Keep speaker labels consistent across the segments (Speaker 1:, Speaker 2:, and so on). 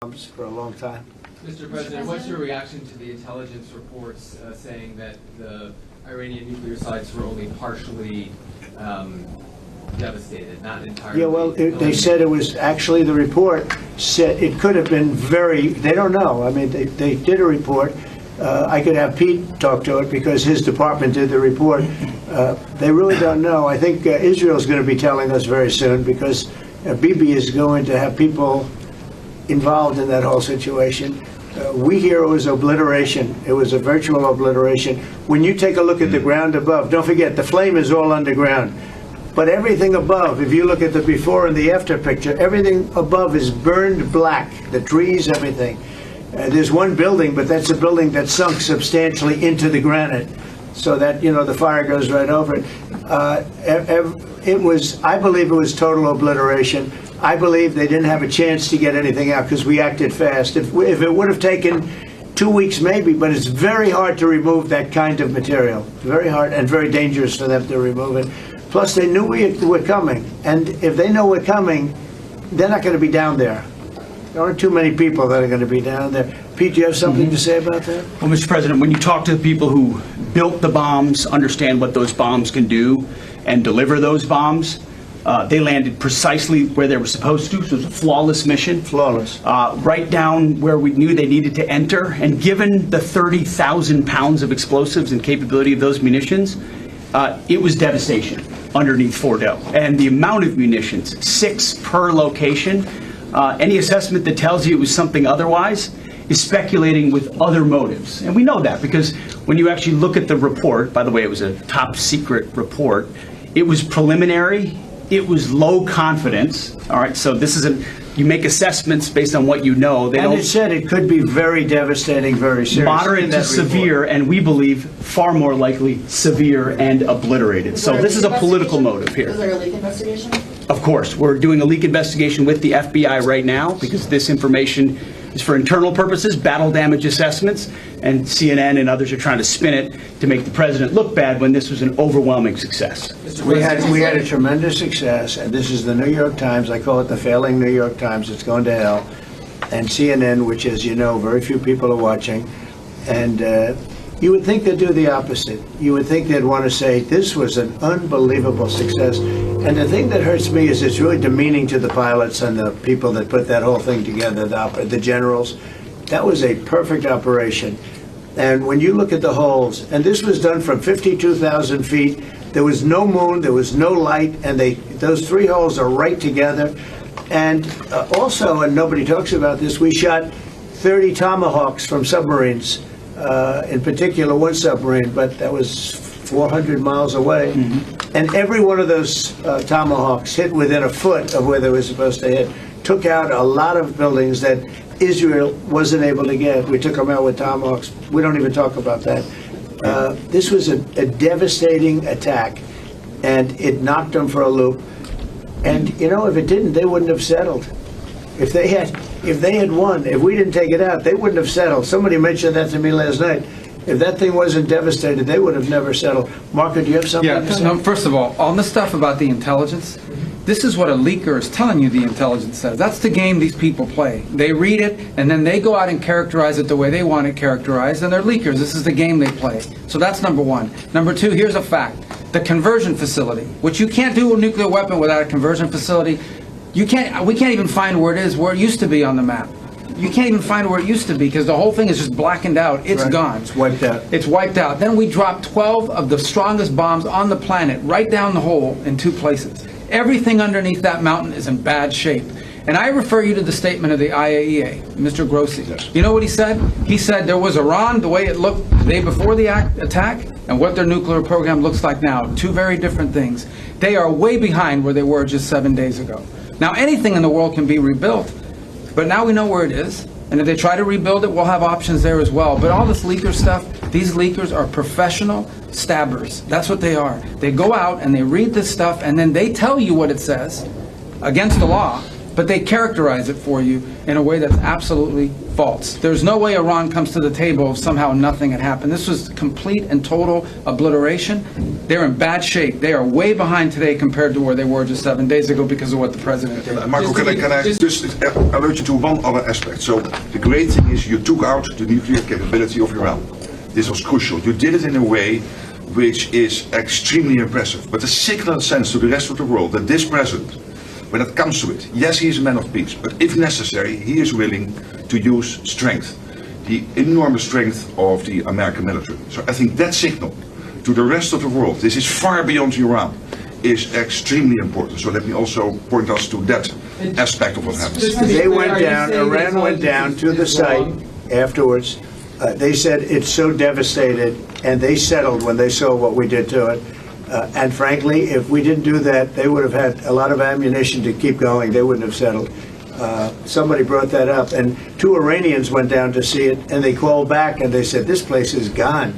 Speaker 1: for a long time.
Speaker 2: Mr. President, what's your reaction to the intelligence reports saying that the Iranian nuclear sites were only partially devastated, not entirely?
Speaker 1: Yeah, well, they said it was actually, the report said it could have been they don't know. I mean, they did a report. I could have Pete talk to it because his department did the report. They really don't know. I think Israel's going to be telling us very soon because Bibi is going to have people involved in that whole situation. We hear it was obliteration. It was a virtual obliteration. When you take a look at the ground above, don't forget, the flame is all underground. But everything above, if you look at the before and the after picture, everything above is burned black. The trees, everything. There's one building, but that's a building that sunk substantially into the granite, so that, you know, the fire goes right over it. I believe it was total obliteration. I believe they didn't have a chance to get anything out because we acted fast. If it would have taken 2 weeks, maybe, but it's very hard to remove that kind of material. Very hard and very dangerous for them to remove it. Plus, they knew we were coming, and if they know we're coming, they're not going to be down there. There aren't too many people that are going to be down there. Pete, do you have something to say about that?
Speaker 3: Well, Mr. President, when you talk to the people who built the bombs, understand what those bombs can do, and deliver those bombs, they landed precisely where they were supposed to, so it was a flawless mission.
Speaker 1: Flawless.
Speaker 3: Right down where we knew they needed to enter, and given the 30,000 pounds of explosives and capability of those munitions, it was devastation underneath Fordo. And the amount of munitions, 6 per location, any assessment that tells you it was something otherwise is speculating with other motives. And we know that because when you actually look at the report, by the way, it was a top secret report, it was preliminary, it was low confidence. All right, so this isn't, you make assessments based on what you know.
Speaker 1: And it said it could be very devastating, very serious.
Speaker 3: Moderate to severe, and we believe far more likely severe and obliterated. So this is a political motive here.
Speaker 4: Is there a leak investigation?
Speaker 3: Of course, we're doing a leak investigation with the FBI right now because this information is for internal purposes, battle damage assessments, and CNN and others are trying to spin it to make the president look bad when this was an overwhelming success.
Speaker 1: We had a tremendous success, and this is the New York Times. I call it the failing New York Times. It's going to hell. And CNN, which, as you know, very few people are watching. And you would think they'd do the opposite. You would think they'd want to say, this was an unbelievable success. And the thing that hurts me is it's really demeaning to the pilots and the people that put that whole thing together, the generals. That was a perfect operation. And when you look at the holes, and this was done from 52,000 feet, there was no moon, there was no light, and those 3 holes are right together. And also, and nobody talks about this, we shot 30 Tomahawks from submarines. In particular, one submarine, but that was 400 miles away. And every one of those Tomahawks hit within a foot of where they were supposed to hit. Took out a lot of buildings that Israel wasn't able to get. We took them out with Tomahawks. We don't even talk about that. This was a devastating attack, and it knocked them for a loop. And, you know, if it didn't, they wouldn't have settled. If they had won, if we didn't take it out, they wouldn't have settled. Somebody mentioned that to me last night. If that thing wasn't devastated, they would have never settled. Marco, do you have something to say?
Speaker 5: No, first of all the stuff about the intelligence, this is what a leaker is telling you the intelligence says. That's the game these people play. They read it, and then they go out and characterize it the way they want it characterized, and they're leakers. This is the game they play. So that's number one. Number two, here's a fact. The conversion facility, which you can't do a nuclear weapon without a conversion facility. We can't even find where it is, where it used to be on the map. You can't even find where it used to be because the whole thing is just blackened out. It's gone.
Speaker 1: It's wiped out.
Speaker 5: It's wiped out. Then we dropped 12 of the strongest bombs on the planet right down the hole in 2 places. Everything underneath that mountain is in bad shape. And I refer you to the statement of the IAEA, Mr. Grossi.
Speaker 1: Yes.
Speaker 5: You know what he said? He said there was Iran, the way it looked the day before the attack, and what their nuclear program looks like now. 2 very different things. They are way behind where they were just 7 days ago. Now, anything in the world can be rebuilt, but now we know where it is. And if they try to rebuild it, we'll have options there as well. But all this leaker stuff, these leakers are professional stabbers. That's what they are. They go out and they read this stuff, and then they tell you what it says against the law. but they characterize it for you in a way that's absolutely false. There's no way Iran comes to the table if somehow nothing had happened. This was complete and total obliteration. They're in bad shape. They are way behind today compared to where they were just 7 days ago because of what the president did.
Speaker 4: Marco, can I just alert you to one other aspect? So the great thing is you took out the nuclear capability of Iran. This was crucial. You did it in a way which is extremely impressive. But the signal sends to the rest of the world that this president, when it comes to it, yes, he is a man of peace, but if necessary, he is willing to use strength, the enormous strength of the American military. So I think that signal to the rest of the world, this is far beyond Iran, is extremely important. So let me also point us to that aspect of what happened.
Speaker 1: They went down, Iran went down to the site afterwards. They said it's so devastated, and they settled when they saw what we did to it. And frankly, if we didn't do that, they would have had a lot of ammunition to keep going. They wouldn't have settled. Somebody brought that up, and 2 Iranians went down to see it, and they called back and they said, this place is gone.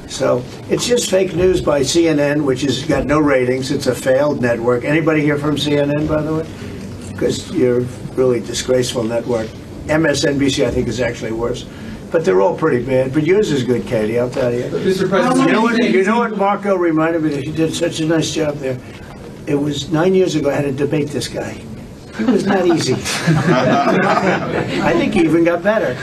Speaker 1: So it's just fake news by CNN, which has got no ratings. It's a failed network. Anybody here from CNN, by the way? Because you're a really disgraceful network. MSNBC, I think, is actually worse. But they're all pretty bad. But yours is good, Katie, I'll tell you.
Speaker 2: Mr. President,
Speaker 1: You know what Marco reminded me that he did such a nice job there? It was 9 years ago I had to debate this guy. He was not easy. I think he even got better.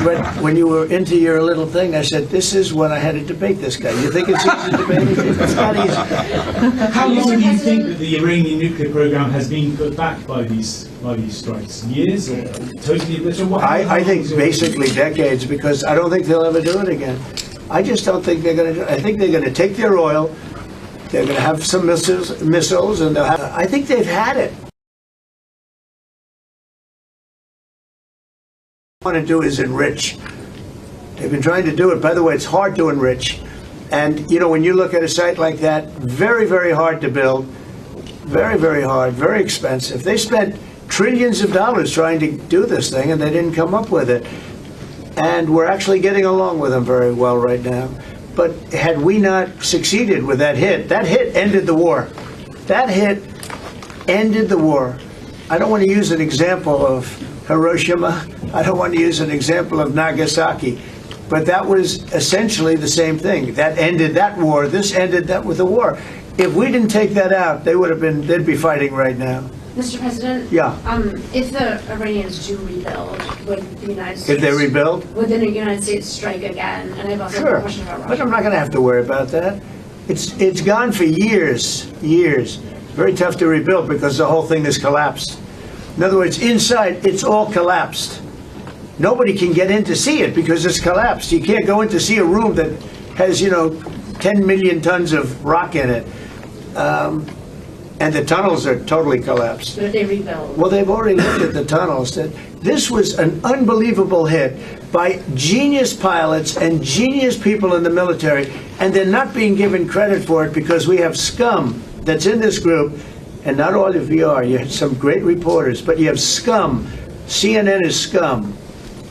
Speaker 1: But when you were into your little thing, I said, this is when I had to debate this guy. You think it's easy to debate him? It's not easy.
Speaker 6: How long do you think that the Iranian nuclear program has been put back by these strikes? Years or totally obliterated?
Speaker 1: I think basically decades, because I don't think they'll ever do it again. I just don't think they're going to do it. I think they're going to take their oil, they're going to have some missiles, and I think they've had it. What they want to do is enrich. They've been trying to do it. By the way, it's hard to enrich. And, you know, when you look at a site like that, very, very hard to build. Very, very hard, very expensive. They spent trillions of dollars trying to do this thing, and they didn't come up with it. And we're actually getting along with them very well right now. But had we not succeeded with that hit ended the war. That hit ended the war. I don't want to use an example of Hiroshima. I don't want to use an example of Nagasaki. But that was essentially the same thing. That ended that war. This ended that with the war. If we didn't take that out, they'd be fighting right now.
Speaker 7: Mr. President?
Speaker 1: Yeah.
Speaker 7: If the Iranians do rebuild, would the United States...
Speaker 1: If they rebuild?
Speaker 7: Would the United States strike again? And I have also a question about Russia.
Speaker 1: But I'm not going to have to worry about that. It's gone for years. Very tough to rebuild because the whole thing has collapsed. In other words, inside, it's all collapsed. Nobody can get in to see it because it's collapsed. You can't go in to see a room that has, 10 million tons of rock in it. And the tunnels are totally collapsed.
Speaker 7: But if they rebuild?
Speaker 1: Well, they've already looked at the tunnels. This was an unbelievable hit by genius pilots and genius people in the military, and they're not being given credit for it because we have scum that's in this group, and not all of you are. You have some great reporters, but you have scum. CNN is scum.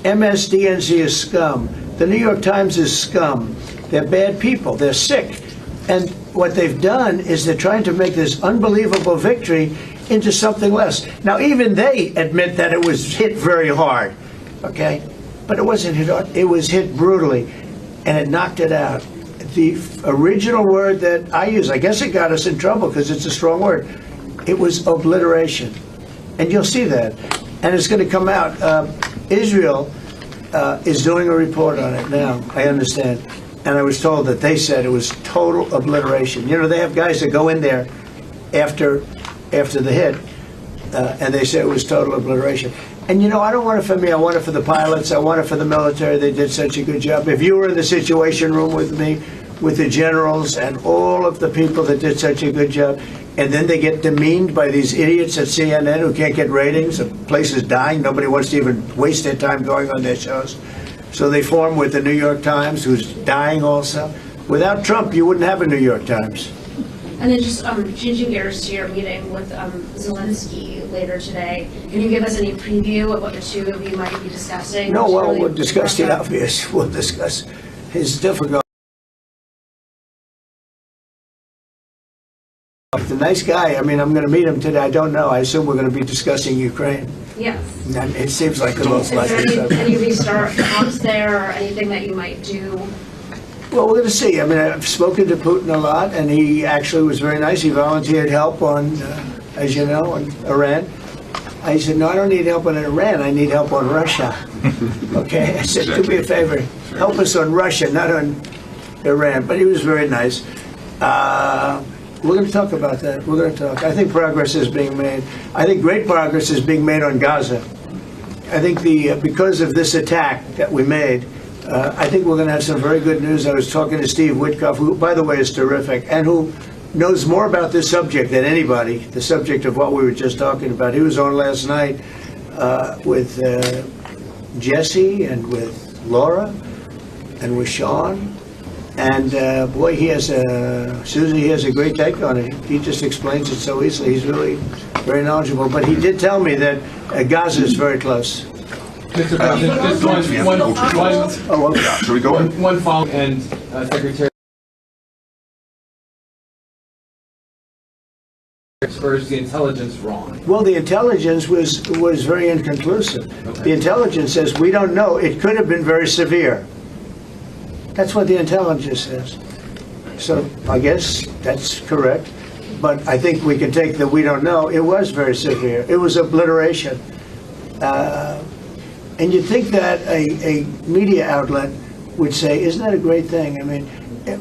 Speaker 1: MSDNC is scum. The New York Times is scum. They're bad people. They're sick. And what they've done is they're trying to make this unbelievable victory into something less. Now, even they admit that it was hit very hard, okay? But it wasn't hit hard. It was hit brutally, and it knocked it out. The original word that I use, I guess it got us in trouble because it's a strong word. It was obliteration. And you'll see that. And it's going to come out. Israel is doing a report on it now, I understand. And I was told that they said it was total obliteration. They have guys that go in there after the hit, and they say it was total obliteration. And I don't want it for me. I want it for the pilots. I want it for the military. They did such a good job. If you were in the Situation Room with me, with the generals and all of the people that did such a good job, and then they get demeaned by these idiots at CNN who can't get ratings, the place is dying, nobody wants to even waste their time going on their shows. So they form with the New York Times, who's dying also. Without Trump, you wouldn't have a New York Times.
Speaker 7: And then just changing gears to your meeting with Zelensky later today, can you give us any preview of what the two of you might be discussing?
Speaker 1: No, well, we'll discuss the obvious. We'll discuss his difficult The nice guy. I mean, I'm going to meet him today. I don't know. I assume we're going to be discussing Ukraine.
Speaker 7: Yes.
Speaker 1: And it seems like the most
Speaker 7: Is
Speaker 1: likely
Speaker 7: there
Speaker 1: subject.
Speaker 7: any restart talks there or anything that you might do?
Speaker 1: Well, we're going to see. I mean, I've spoken to Putin a lot, and he actually was very nice. He volunteered help on, as you know, on Iran. I said, no, I don't need help on Iran. I need help on Russia. Okay? I said, do me a favor. Help us on Russia, not on Iran. But he was very nice. We're going to talk about that. We're going to talk. I think progress is being made. I think great progress is being made on Gaza. I think because of this attack that we made, I think we're going to have some very good news. I was talking to Steve Witkoff, who, by the way, is terrific, and who knows more about this subject than anybody, the subject of what we were just talking about. He was on last night with Jesse and with Laura and with Sean. And boy, Susie, he has a great take on it. He just explains it so easily. He's really very knowledgeable. But he did tell me that Gaza is very close.
Speaker 2: Mr. President, just
Speaker 1: Oh, well,
Speaker 4: Shall we go on?
Speaker 2: one follow, and Secretary expressed the intelligence wrong.
Speaker 1: well, the intelligence was very inconclusive. The intelligence says we don't know. It could have been very severe. That's what the intelligence says. So I guess that's correct. But I think we can take that we don't know. It was very severe. It was obliteration. And you'd think that a media outlet would say, isn't that a great thing? I mean,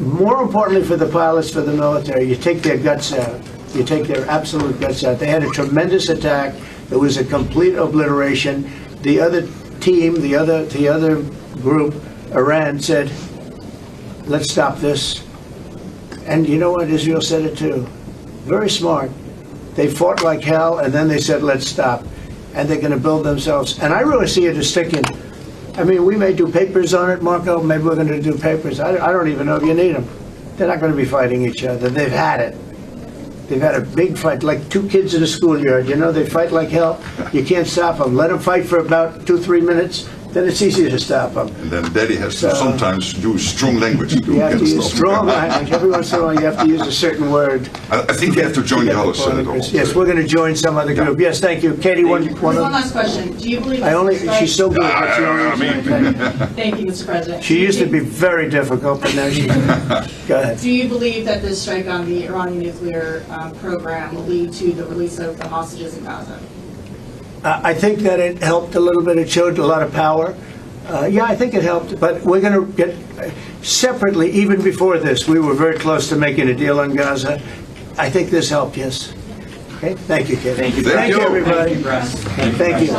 Speaker 1: more importantly for the pilots, for the military, you take their guts out. You take their absolute guts out. They had a tremendous attack. It was a complete obliteration. The other team, the other group, Iran, said, let's stop this. And you know what? Israel said it too. Very smart. They fought like hell, and then they said, let's stop. And they're going to build themselves. And I really see it as sticking. I mean, we may do papers on it, Marco. Maybe we're going to do papers. I don't even know if you need them. They're not going to be fighting each other. They've had it. They've had a big fight, like two kids in a schoolyard. You know, they fight like hell. You can't stop them. Let them fight for about 2-3 minutes. Then it's easy to stop them.
Speaker 4: And then Daddy has to sometimes use strong language to
Speaker 1: You have to
Speaker 4: get
Speaker 1: use
Speaker 4: stop.
Speaker 1: strong language. Every once in a while, you have to use a certain word.
Speaker 4: I think you have to join the house.
Speaker 1: Yes, we're going to join some other group. Yes, thank you. Katie, one
Speaker 8: last question. Do you believe
Speaker 1: she's so good. That's the only reason I tell you.
Speaker 8: Thank you, Mr. President.
Speaker 1: She used to be very difficult, but now she, go ahead.
Speaker 8: Do you believe that this strike on the Iranian nuclear program will lead to the release of the hostages in Gaza?
Speaker 1: I think that it helped a little bit. It showed a lot of power. Yeah, I think it helped, but we're going to get separately, even before this, we were very close to making a deal on Gaza. I think this helped, yes. Okay, thank you, Kevin.
Speaker 4: Thank you.
Speaker 1: Thank you, everybody. Thank you.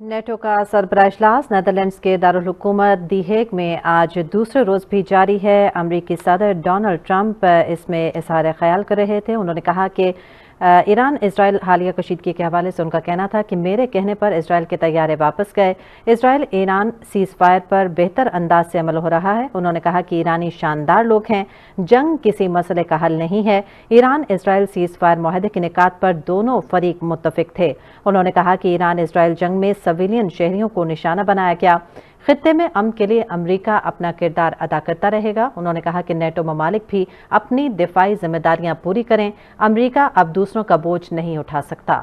Speaker 9: NATO का सरबराह इजलास Netherlands के दारुल हुकूमत दी Hague में आज दूसरे रोज़ भी जारी है। अमरीकी सदर डोनाल्ड ट्रंप इसमें इज़हार ख़याल कर रहे थे। उन्होंने कहा कि ईरान इसराइल हालिया कशीदगी के हवाले से उनका कहना था कि मेरे कहने पर इसराइल के तैयारे वापस गए। इसराइल ईरान सीज़ फायर पर बेहतर अंदाज से अमल हो रहा है। उन्होंने कहा कि ईरानी शानदार लोग हैं, जंग किसी मसले का हल नहीं है। ईरान इसराइल सीज़ फायर मुआहदे के निकात पर दोनों फरीक मुत्तफिक थे। उन्होंने कहा कि ईरान इसराइल जंग में सिविलियन शहरियों को निशाना बनाया गया। खित्ते में अमन के लिए अमरीका अपना किरदार अदा करता रहेगा। उन्होंने कहा कि नेटो ममालिक भी अपनी दिफाई जिम्मेदारियां पूरी करें। अमरीका अब दूसरों का बोझ नहीं उठा सकता।